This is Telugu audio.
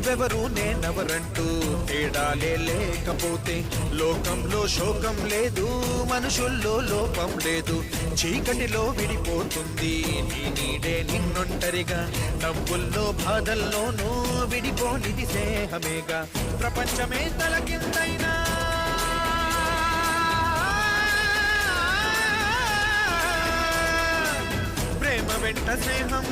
నువ్వెవరు నేనెవరంటూ తేడాలే లేకపోతే లోకంలో శోకం లేదు, మనుషుల్లో లోపం లేదు. చీకటిలో విడిపోతుంది నీ నీడే నిన్నొంటరిగా, డబ్బుల్లో బాధల్లోనూ విడిపోనిది స్నేహమేగా. ప్రపంచమే తలకిందైనా ప్రేమ వెంట స్నేహం